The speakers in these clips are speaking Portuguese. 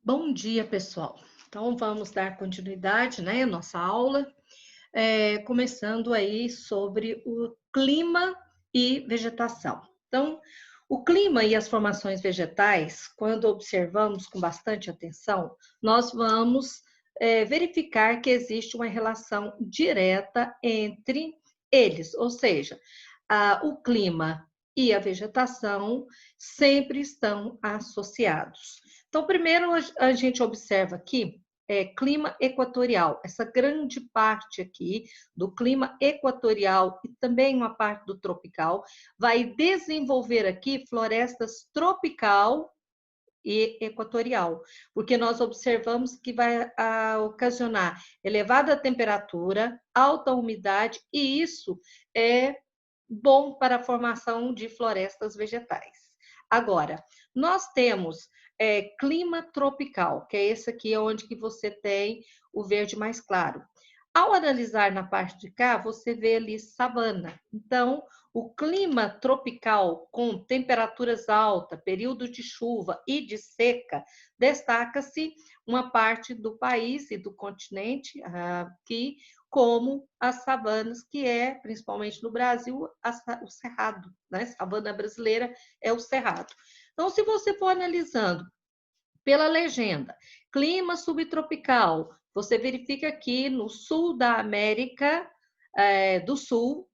Bom dia, pessoal. Então, vamos dar continuidade, né, à nossa aula, começando aí sobre o clima e vegetação. Então, o clima e as formações vegetais, quando observamos com bastante atenção, nós vamos verificar que existe uma relação direta entre eles, ou seja, o clima e a vegetação sempre estão associados. Então, primeiro a gente observa aqui clima equatorial, essa grande parte aqui do clima equatorial e também uma parte do tropical, vai desenvolver aqui florestas tropical e equatorial, porque nós observamos que vai ocasionar elevada temperatura, alta umidade, e isso é bom para a formação de florestas vegetais. Agora, nós temos clima tropical, que é esse aqui onde que você tem o verde mais claro. Ao analisar na parte de cá, você vê ali savana. Então, o clima tropical com temperaturas altas, período de chuva e de seca, destaca-se uma parte do país e do continente que como as savanas, que é, principalmente no Brasil, o cerrado, né? Savana brasileira é o cerrado. Então, se você for analisando pela legenda, clima subtropical, você verifica aqui no sul da América do Sul,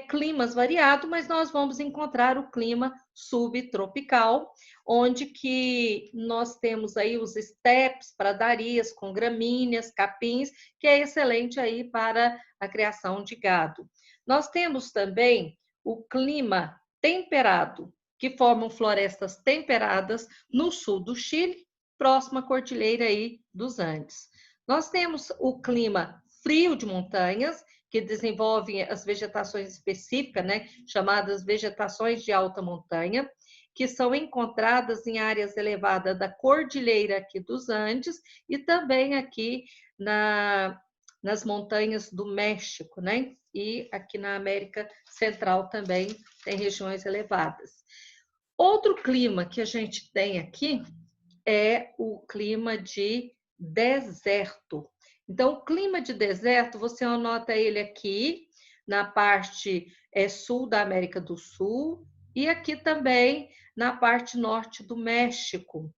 climas variados, mas nós vamos encontrar o clima subtropical, onde que nós temos aí os estepes, pradarias com gramíneas, capins, que é excelente aí para a criação de gado. Nós temos também o clima temperado, que formam florestas temperadas no sul do Chile, próxima à cordilheira aí dos Andes. Nós temos o clima frio de montanhas, que desenvolvem as vegetações específicas, né, chamadas vegetações de alta montanha, que são encontradas em áreas elevadas da cordilheira aqui dos Andes e também aqui nas montanhas do México, né? E aqui na América Central também tem regiões elevadas. Outro clima que a gente tem aqui é o clima de deserto. Então, o clima de deserto, você anota ele aqui na parte sul da América do Sul e aqui também na parte norte do México.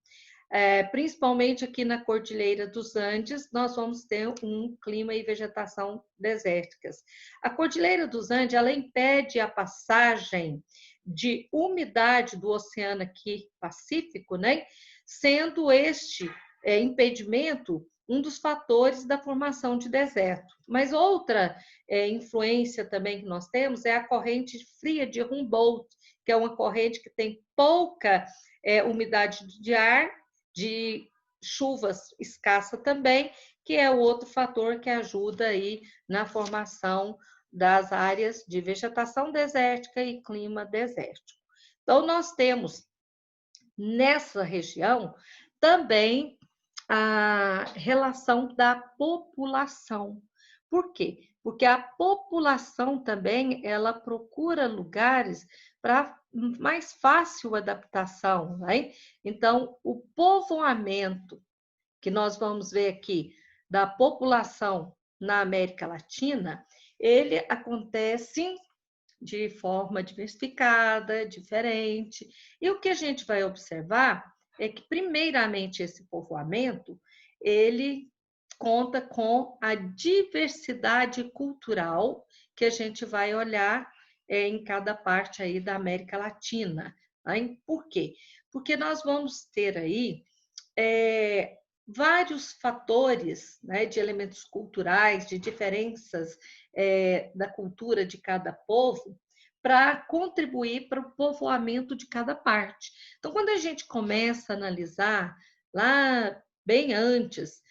Principalmente aqui na Cordilheira dos Andes, nós vamos ter um clima e vegetação desérticas. A Cordilheira dos Andes, ela impede a passagem de umidade do Oceano aqui Pacífico, né? Sendo este impedimento um dos fatores da formação de deserto. Mas outra influência também que nós temos é a corrente fria de Humboldt, que é uma corrente que tem pouca umidade de ar, de chuvas escassa também, que é o outro fator que ajuda aí na formação das áreas de vegetação desértica e clima desértico. Então, nós temos nessa região também a relação da população. Por quê? Porque a população também ela procura lugares para mais fácil adaptação, né? Então, o povoamento que nós vamos ver aqui da população na América Latina, ele acontece de forma diversificada, diferente. E o que a gente vai observar é que, primeiramente, esse povoamento, ele conta com a diversidade cultural que a gente vai olhar em cada parte aí da América Latina. Né? Por quê? Porque nós vamos ter aí vários fatores, né, de elementos culturais, de diferenças da cultura de cada povo, para contribuir para o povoamento de cada parte. Então, quando a gente começa a analisar lá bem antes,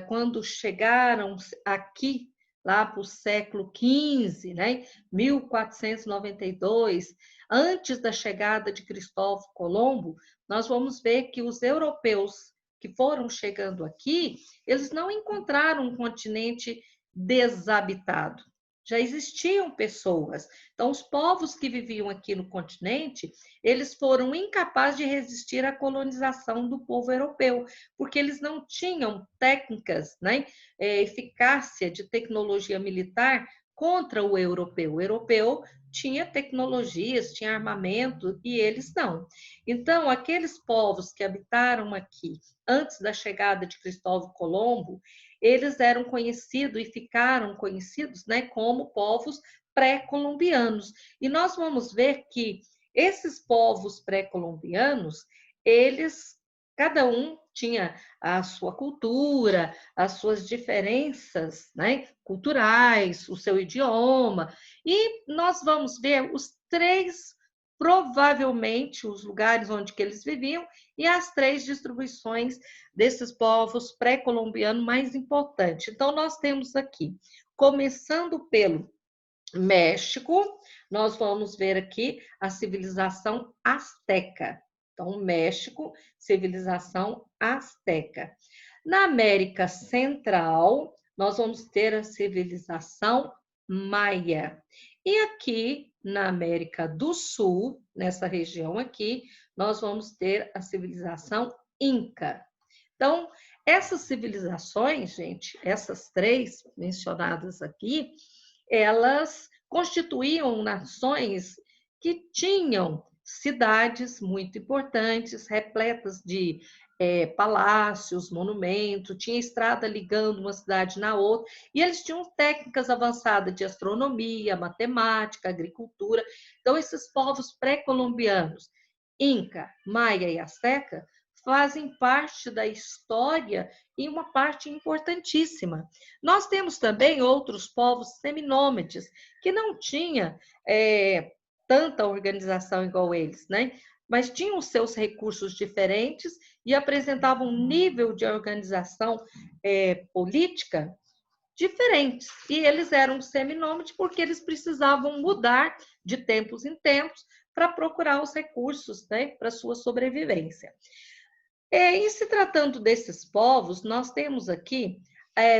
quando chegaram aqui lá para o século XV, né, 1492, antes da chegada de Cristóvão Colombo, nós vamos ver que os europeus que foram chegando aqui, eles não encontraram um continente desabitado. já existiam pessoas. Então, os povos que viviam aqui no continente, eles foram incapazes de resistir à colonização do povo europeu, porque eles não tinham técnicas, né, eficácia de tecnologia militar contra o europeu. O europeu tinha tecnologias, tinha armamento e eles não. Então, aqueles povos que habitaram aqui antes da chegada de Cristóvão Colombo, eles eram conhecidos e ficaram conhecidos, né, como povos pré-colombianos. E nós vamos ver que esses povos pré-colombianos, eles, cada um tinha a sua cultura, as suas diferenças, né, culturais, o seu idioma, e nós vamos ver os três, provavelmente, os lugares onde que eles viviam e as três distribuições desses povos pré-colombianos mais importantes. Então, nós temos aqui, começando pelo México, nós vamos ver aqui a civilização asteca. Então, México, civilização asteca. Na América Central, nós vamos ter a civilização maia. E aqui, na América do Sul, nessa região aqui, nós vamos ter a civilização inca. Então, essas civilizações, gente, essas três mencionadas aqui, elas constituíam nações que tinham cidades muito importantes, repletas de palácios, monumentos, tinha estrada ligando uma cidade na outra, e eles tinham técnicas avançadas de astronomia, matemática, agricultura. Então, esses povos pré-colombianos, Inca, Maia e Azteca, fazem parte da história e uma parte importantíssima. Nós temos também outros povos seminômades, que não tinham tanta organização igual eles, né? Mas tinham seus recursos diferentes e apresentavam um nível de organização política diferentes. E eles eram seminômades porque eles precisavam mudar de tempos em tempos para procurar os recursos, né, para sua sobrevivência. E se tratando desses povos, nós temos aqui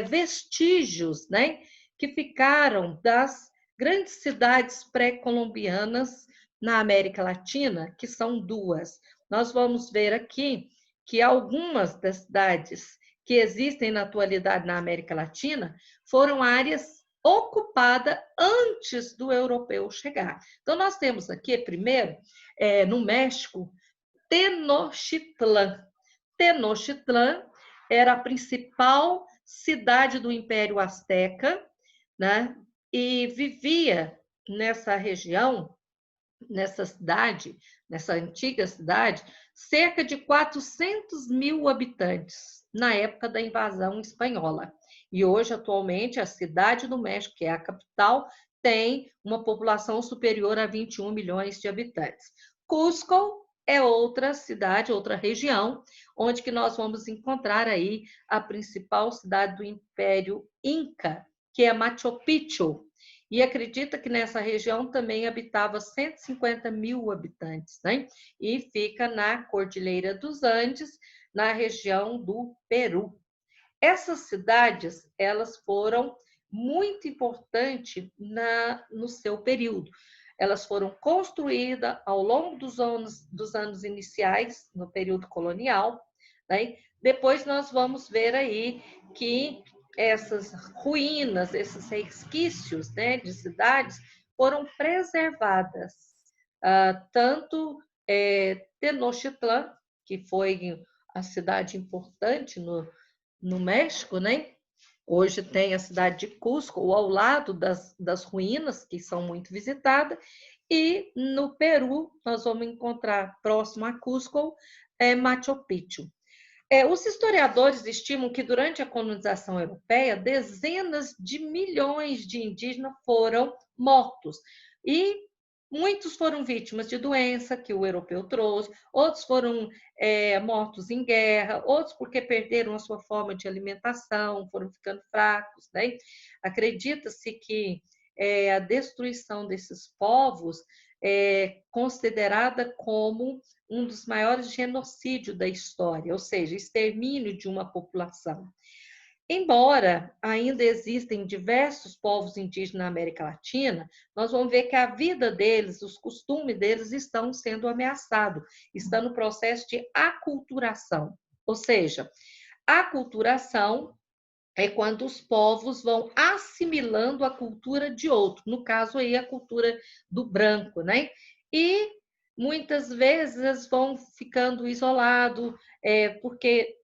vestígios, né, que ficaram das grandes cidades pré-colombianas na América Latina, que são duas. Nós vamos ver aqui que algumas das cidades que existem na atualidade na América Latina foram áreas ocupadas antes do europeu chegar. Então, nós temos aqui, primeiro, no México, Tenochtitlan. Tenochtitlan era a principal cidade do Império Azteca, né? E vivia nessa região, nessa cidade, nessa antiga cidade, cerca de 400 mil habitantes na época da invasão espanhola. E hoje, atualmente, a cidade do México, que é a capital, tem uma população superior a 21 milhões de habitantes. Cusco é outra cidade, outra região, onde que nós vamos encontrar aí a principal cidade do Império Inca, que é Machu Picchu. E acredita que nessa região também habitava 150 mil habitantes, né? E fica na Cordilheira dos Andes, na região do Peru. Essas cidades, elas foram muito importantes no seu período. Elas foram construídas ao longo dos anos iniciais, no período colonial, né? Depois nós vamos ver aí que essas ruínas, esses resquícios, né, de cidades foram preservadas. Tanto Tenochtitlan, que foi a cidade importante no México, né? Hoje tem a cidade de Cusco, ao lado das ruínas, que são muito visitadas, e no Peru nós vamos encontrar, próximo a Cusco, Machu Picchu. Os historiadores estimam que durante a colonização europeia, dezenas de milhões de indígenas foram mortos. E muitos foram vítimas de doença que o europeu trouxe, outros foram mortos em guerra, outros porque perderam a sua forma de alimentação, foram ficando fracos, né? Acredita-se que a destruição desses povos é considerada como um dos maiores genocídios da história, ou seja, extermínio de uma população. Embora ainda existem diversos povos indígenas na América Latina, nós vamos ver que a vida deles, os costumes deles estão sendo ameaçados, estão no processo de aculturação. Ou seja, a aculturação é quando os povos vão assimilando a cultura de outro, no caso aí a cultura do branco, né? E muitas vezes vão ficando isolados, porque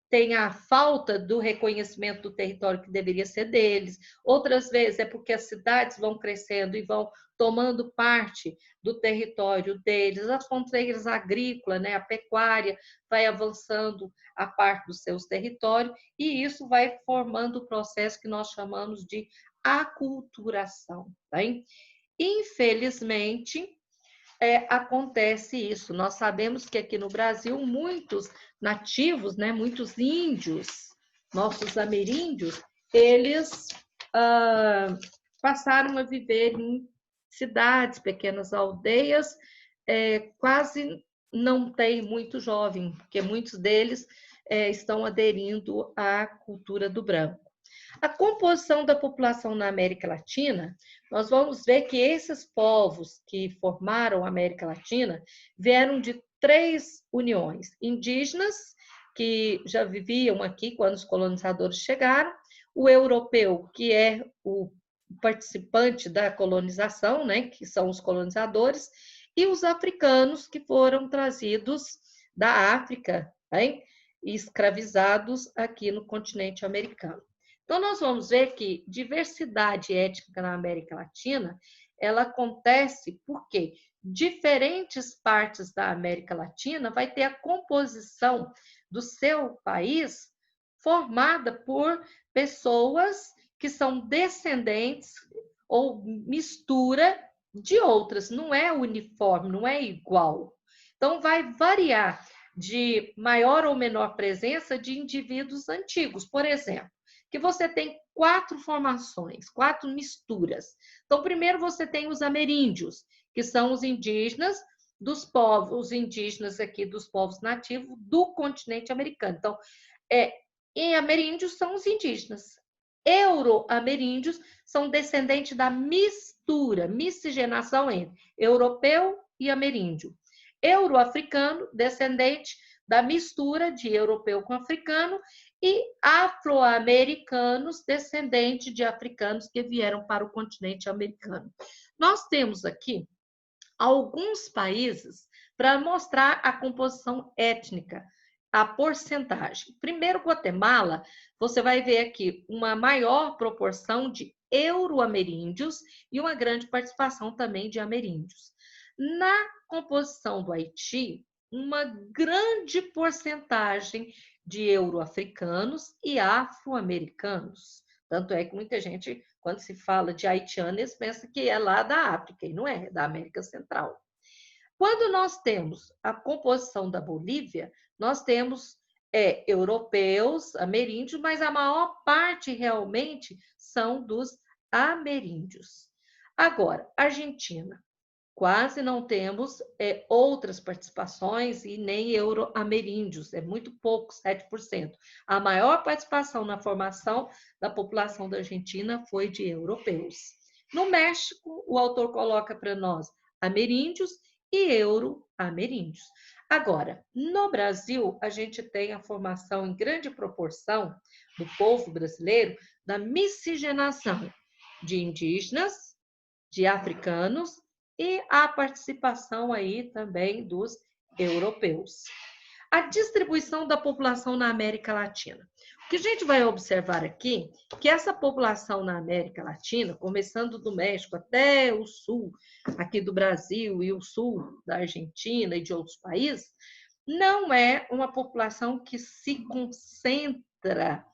tem a falta do reconhecimento do território que deveria ser deles. Outras vezes é porque as cidades vão crescendo e vão tomando parte do território deles, as fronteiras agrícolas, né, a pecuária vai avançando a parte dos seus territórios e isso vai formando o processo que nós chamamos de aculturação. Tá? Infelizmente, acontece isso. Nós sabemos que aqui no Brasil, muitos nativos, né, muitos índios, nossos ameríndios, eles passaram a viver em cidades, pequenas aldeias, quase não tem muito jovem, porque muitos deles estão aderindo à cultura do branco. A composição da população na América Latina, nós vamos ver que esses povos que formaram a América Latina vieram de 3 uniões: indígenas, que já viviam aqui quando os colonizadores chegaram, o europeu, que é o participante da colonização, né, que são os colonizadores, e os africanos, que foram trazidos da África, né, e escravizados aqui no continente americano. Então, nós vamos ver que diversidade étnica na América Latina, ela acontece porque diferentes partes da América Latina vai ter a composição do seu país formada por pessoas que são descendentes ou mistura de outras, não é uniforme, não é igual. Então, vai variar de maior ou menor presença de indivíduos antigos, por exemplo, que você tem 4 formações, 4 misturas. Então, primeiro você tem os ameríndios, que são os indígenas dos povos, os indígenas aqui dos povos nativos do continente americano. Então, em ameríndios são os indígenas. Euro-ameríndios são descendentes da mistura, miscigenação entre europeu e ameríndio. Euro-africano, descendente da mistura de europeu com africano, e afro-americanos, descendentes de africanos que vieram para o continente americano. Nós temos aqui alguns países para mostrar a composição étnica, a porcentagem. Primeiro, Guatemala, você vai ver aqui uma maior proporção de euro-ameríndios e uma grande participação também de ameríndios. Na composição do Haiti, uma grande porcentagem de euro-africanos e afro-americanos. Tanto é que muita gente, quando se fala de haitianos, pensa que é lá da África, e não é, é da América Central. Quando nós temos a composição da Bolívia, nós temos europeus, ameríndios, mas a maior parte realmente são dos ameríndios. Agora, Argentina, quase não temos outras participações e nem euro-ameríndios, é muito pouco, 7%. A maior participação na formação da população da Argentina foi de europeus. No México, o autor coloca para nós ameríndios e euro-ameríndios. Agora, no Brasil, a gente tem a formação em grande proporção do povo brasileiro da miscigenação de indígenas, de africanos e a participação aí também dos europeus. A distribuição da população na América Latina. O que a gente vai observar aqui é que essa população na América Latina, começando do México até o sul, aqui do Brasil e o sul da Argentina e de outros países, não é uma população que se concentra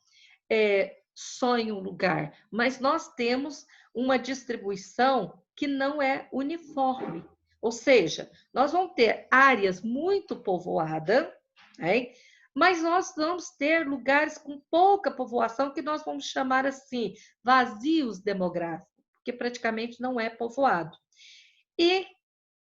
só em um lugar, mas nós temos uma distribuição que não é uniforme. Ou seja, nós vamos ter áreas muito povoadas, né? Mas nós vamos ter lugares com pouca povoação que nós vamos chamar assim, vazios demográficos, porque praticamente não é povoado. E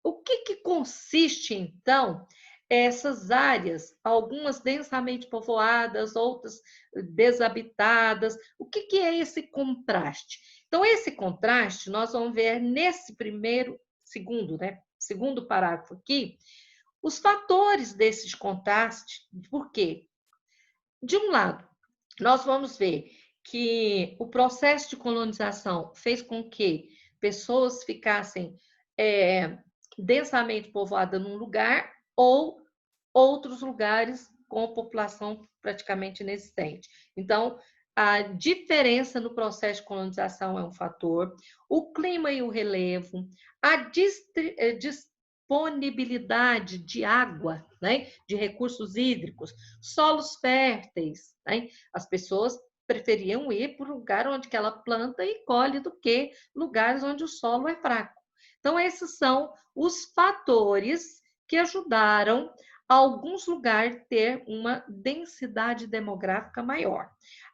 o que consiste, então, essas áreas, algumas densamente povoadas, outras desabitadas. O que é esse contraste? Então, esse contraste nós vamos ver nesse segundo parágrafo aqui, os fatores desses contrastes. Por quê? De um lado, nós vamos ver que o processo de colonização fez com que pessoas ficassem densamente povoadas num lugar ou outros lugares com população praticamente inexistente. Então, a diferença no processo de colonização é um fator, o clima e o relevo, a disponibilidade de água, né, de recursos hídricos, solos férteis, né? As pessoas preferiam ir para o lugar onde ela planta e colhe do que lugares onde o solo é fraco. Então, esses são os fatores que ajudaram alguns lugares ter uma densidade demográfica maior.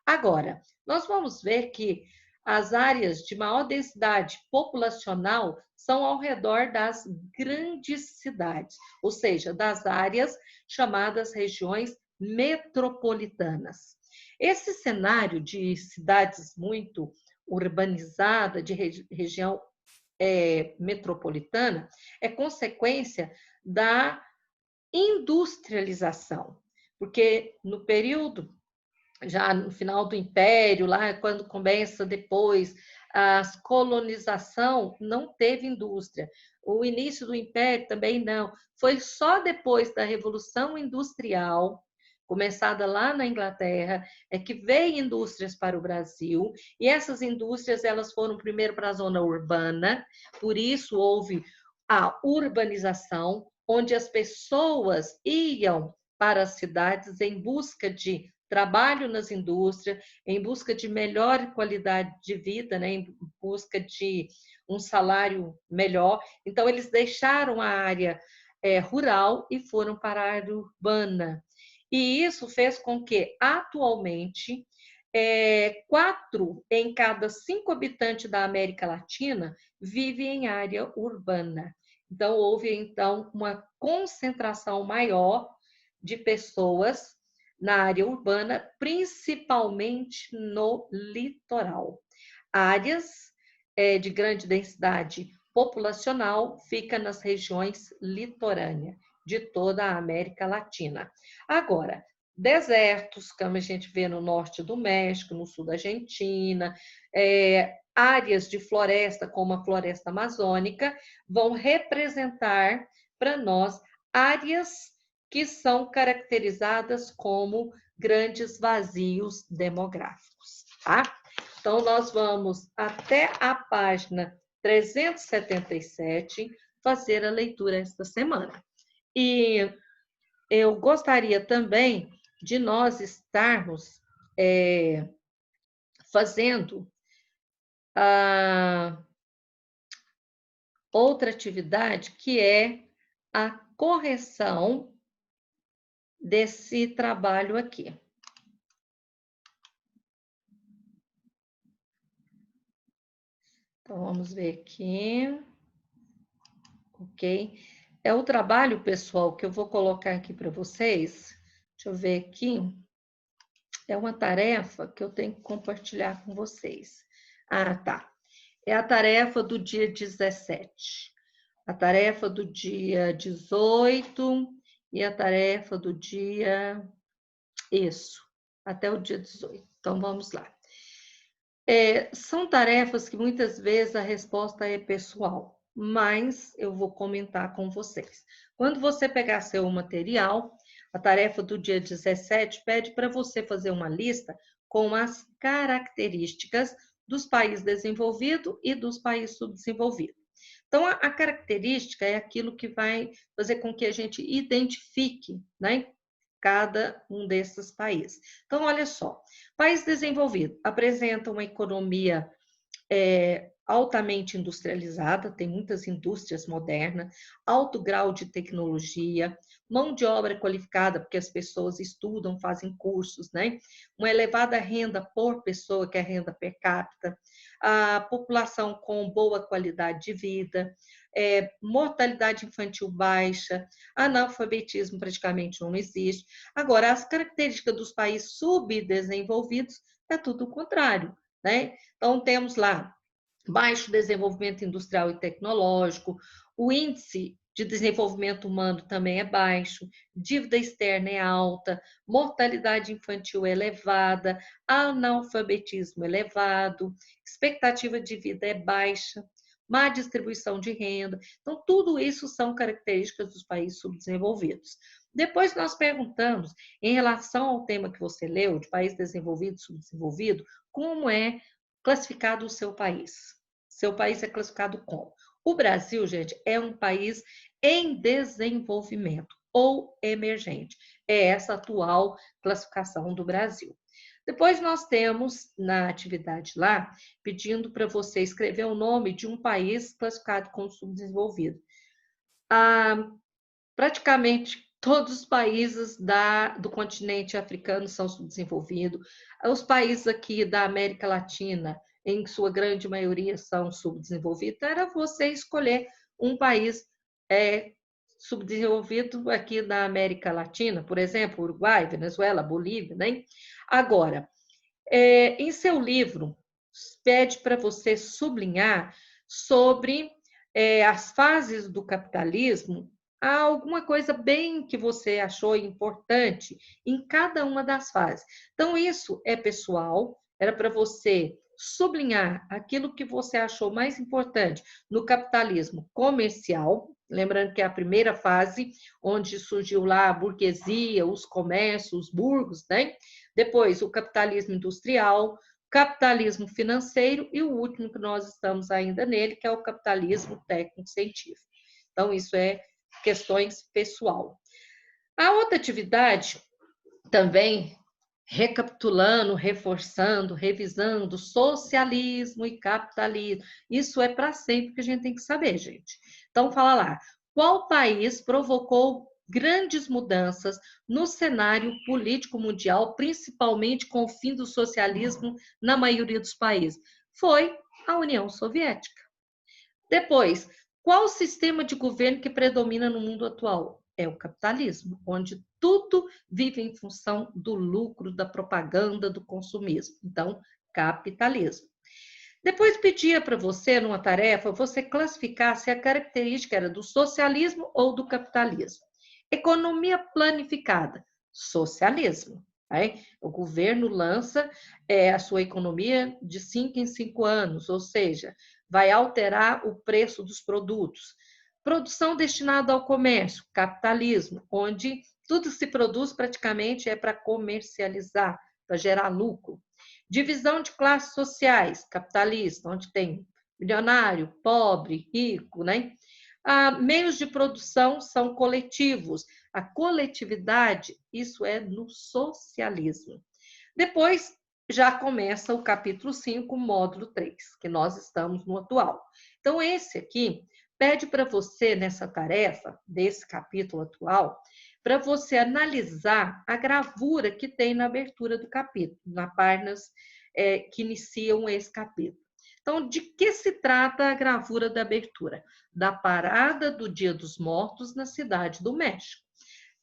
Agora, nós vamos ver que as áreas de maior densidade populacional são ao redor das grandes cidades, ou seja, das áreas chamadas regiões metropolitanas. Esse cenário de cidades muito urbanizada, de região metropolitana, é consequência da industrialização, porque no período, já no final do Império, lá quando começa depois a colonização, não teve indústria. O início do Império também não. Foi só depois da Revolução Industrial, começada lá na Inglaterra, é que veio indústrias para o Brasil, e essas indústrias elas foram primeiro para a zona urbana, por isso houve a urbanização, onde as pessoas iam para as cidades em busca de trabalho nas indústrias, em busca de melhor qualidade de vida, né? Em busca de um salário melhor. Então, eles deixaram a área rural e foram para a área urbana. E isso fez com que, atualmente, 4 em cada 5 habitantes da América Latina vivem em área urbana. Então, houve, então, uma concentração maior de pessoas na área urbana, principalmente no litoral. Áreas de grande densidade populacional ficam nas regiões litorâneas de toda a América Latina. Agora, desertos, como a gente vê no norte do México, no sul da Argentina, áreas de floresta, como a floresta amazônica, vão representar para nós áreas que são caracterizadas como grandes vazios demográficos, tá? Então, nós vamos até a página 377 fazer a leitura esta semana. E eu gostaria também de nós estarmos fazendo outra atividade, que é a correção desse trabalho aqui. Então, vamos ver aqui. Ok? É o trabalho, pessoal, que eu vou colocar aqui para vocês. Deixa eu ver aqui. É uma tarefa que eu tenho que compartilhar com vocês. Ah, tá. É a tarefa do dia 17. A tarefa do dia 18 e a tarefa do dia... Isso, até o dia 18. Então, vamos lá. São tarefas que muitas vezes a resposta é pessoal, mas eu vou comentar com vocês. Quando você pegar seu material, a tarefa do dia 17 pede para você fazer uma lista com as características dos países desenvolvidos e dos países subdesenvolvidos. Então, a característica é aquilo que vai fazer com que a gente identifique, né, cada um desses países. Então, olha só, país desenvolvido apresenta uma economia altamente industrializada, tem muitas indústrias modernas, alto grau de tecnologia, mão de obra qualificada, porque as pessoas estudam, fazem cursos, né? Uma elevada renda por pessoa, que é a renda per capita, a população com boa qualidade de vida, mortalidade infantil baixa, analfabetismo praticamente não existe. Agora, as características dos países subdesenvolvidos é tudo o contrário, né? Então, temos lá baixo desenvolvimento industrial e tecnológico, o índice de desenvolvimento humano também é baixo, dívida externa é alta, mortalidade infantil é elevada, analfabetismo elevado, expectativa de vida é baixa, má distribuição de renda. Então, tudo isso são características dos países subdesenvolvidos. Depois nós perguntamos, em relação ao tema que você leu, de país desenvolvido e subdesenvolvido, como é classificado o seu país? Seu país é classificado como? O Brasil, gente, é um país em desenvolvimento ou emergente. É essa a atual classificação do Brasil. Depois nós temos na atividade lá, pedindo para você escrever o nome de um país classificado como subdesenvolvido. Praticamente todos os países do continente africano são subdesenvolvidos. Os países aqui da América Latina, em sua grande maioria, são subdesenvolvidos. Então, era você escolher um país subdesenvolvido aqui da América Latina, por exemplo, Uruguai, Venezuela, Bolívia, né? Agora, em seu livro, pede para você sublinhar sobre as fases do capitalismo. Há alguma coisa bem que você achou importante em cada uma das fases. Então, isso é pessoal, era para você sublinhar aquilo que você achou mais importante no capitalismo comercial, lembrando que é a primeira fase, onde surgiu lá a burguesia, os comércios, os burgos, né? Depois, o capitalismo industrial, capitalismo financeiro e o último que nós estamos ainda nele, que é o capitalismo técnico-científico. Então, isso é questões pessoal. A outra atividade, também recapitulando, reforçando, revisando socialismo e capitalismo. Isso é para sempre que a gente tem que saber, gente. Então, fala lá. Qual país provocou grandes mudanças no cenário político mundial, principalmente com o fim do socialismo na maioria dos países? Foi a União Soviética. Depois, qual o sistema de governo que predomina no mundo atual? É o capitalismo, onde tudo vive em função do lucro, da propaganda, do consumismo. Então, capitalismo. Depois pedia para você, numa tarefa, você classificar se a característica era do socialismo ou do capitalismo. Economia planificada, socialismo. Né? O governo lança a sua economia de 5 em 5 anos, ou seja, vai alterar o preço dos produtos. Produção destinada ao comércio, capitalismo, onde tudo se produz praticamente é para comercializar, para gerar lucro. Divisão de classes sociais, capitalista, onde tem milionário, pobre, rico, né? Meios de produção são coletivos. A coletividade, isso é no socialismo. Depois, já começa o capítulo 5, módulo 3, que nós estamos no atual. Então, esse aqui pede para você, nessa tarefa desse capítulo atual, para você analisar a gravura que tem na abertura do capítulo, nas páginas que iniciam esse capítulo. Então, de que se trata a gravura da abertura? Da parada do Dia dos Mortos na Cidade do México.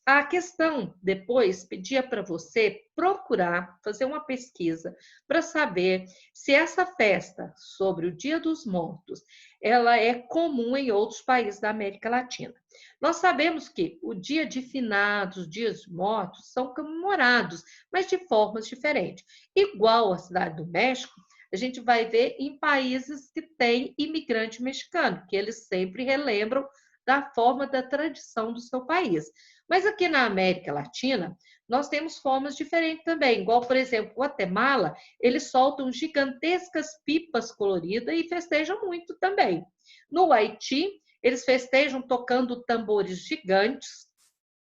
A questão depois pedia para você procurar, fazer uma pesquisa para saber se essa festa sobre o Dia dos Mortos, ela é comum em outros países da América Latina. Nós sabemos que o Dia de Finados, Dias de Mortos, são comemorados, mas de formas diferentes. Igual a Cidade do México, a gente vai ver em países que têm imigrante mexicano, que eles sempre relembram da forma da tradição do seu país. Mas aqui na América Latina, nós temos formas diferentes também. Igual, por exemplo, Guatemala, eles soltam gigantescas pipas coloridas e festejam muito também. No Haiti, eles festejam tocando tambores gigantes,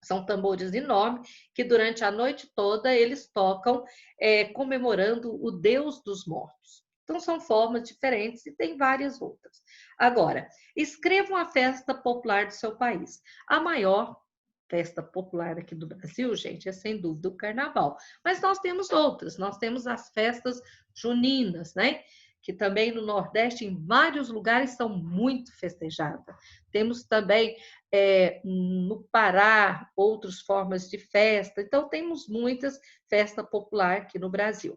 são tambores enormes, que durante a noite toda eles tocam comemorando o Deus dos Mortos. Então, são formas diferentes e tem várias outras. Agora, escreva uma festa popular do seu país. A maior festa popular aqui do Brasil, gente, é sem dúvida o carnaval. Mas nós temos outras, nós temos as festas juninas, né? Que também no Nordeste, em vários lugares, são muito festejadas. Temos também no Pará outras formas de festa. Então, temos muitas festas populares aqui no Brasil.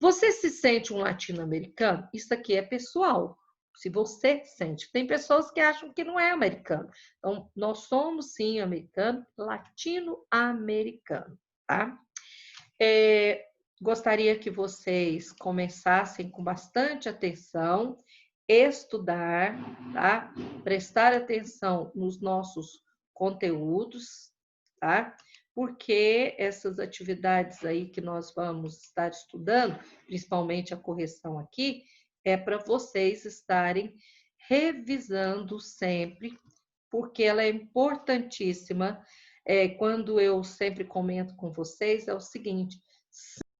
Você se sente um latino-americano? Isso aqui é pessoal. Se você sente. Tem pessoas que acham que não é americano. Então, nós somos, sim, americano, latino-americano, tá? Gostaria que vocês começassem com bastante atenção, estudar, tá? Prestar atenção nos nossos conteúdos, tá? Porque essas atividades aí que nós vamos estar estudando, principalmente a correção aqui, é para vocês estarem revisando sempre, porque ela é importantíssima. Quando eu sempre comento com vocês, é o seguinte: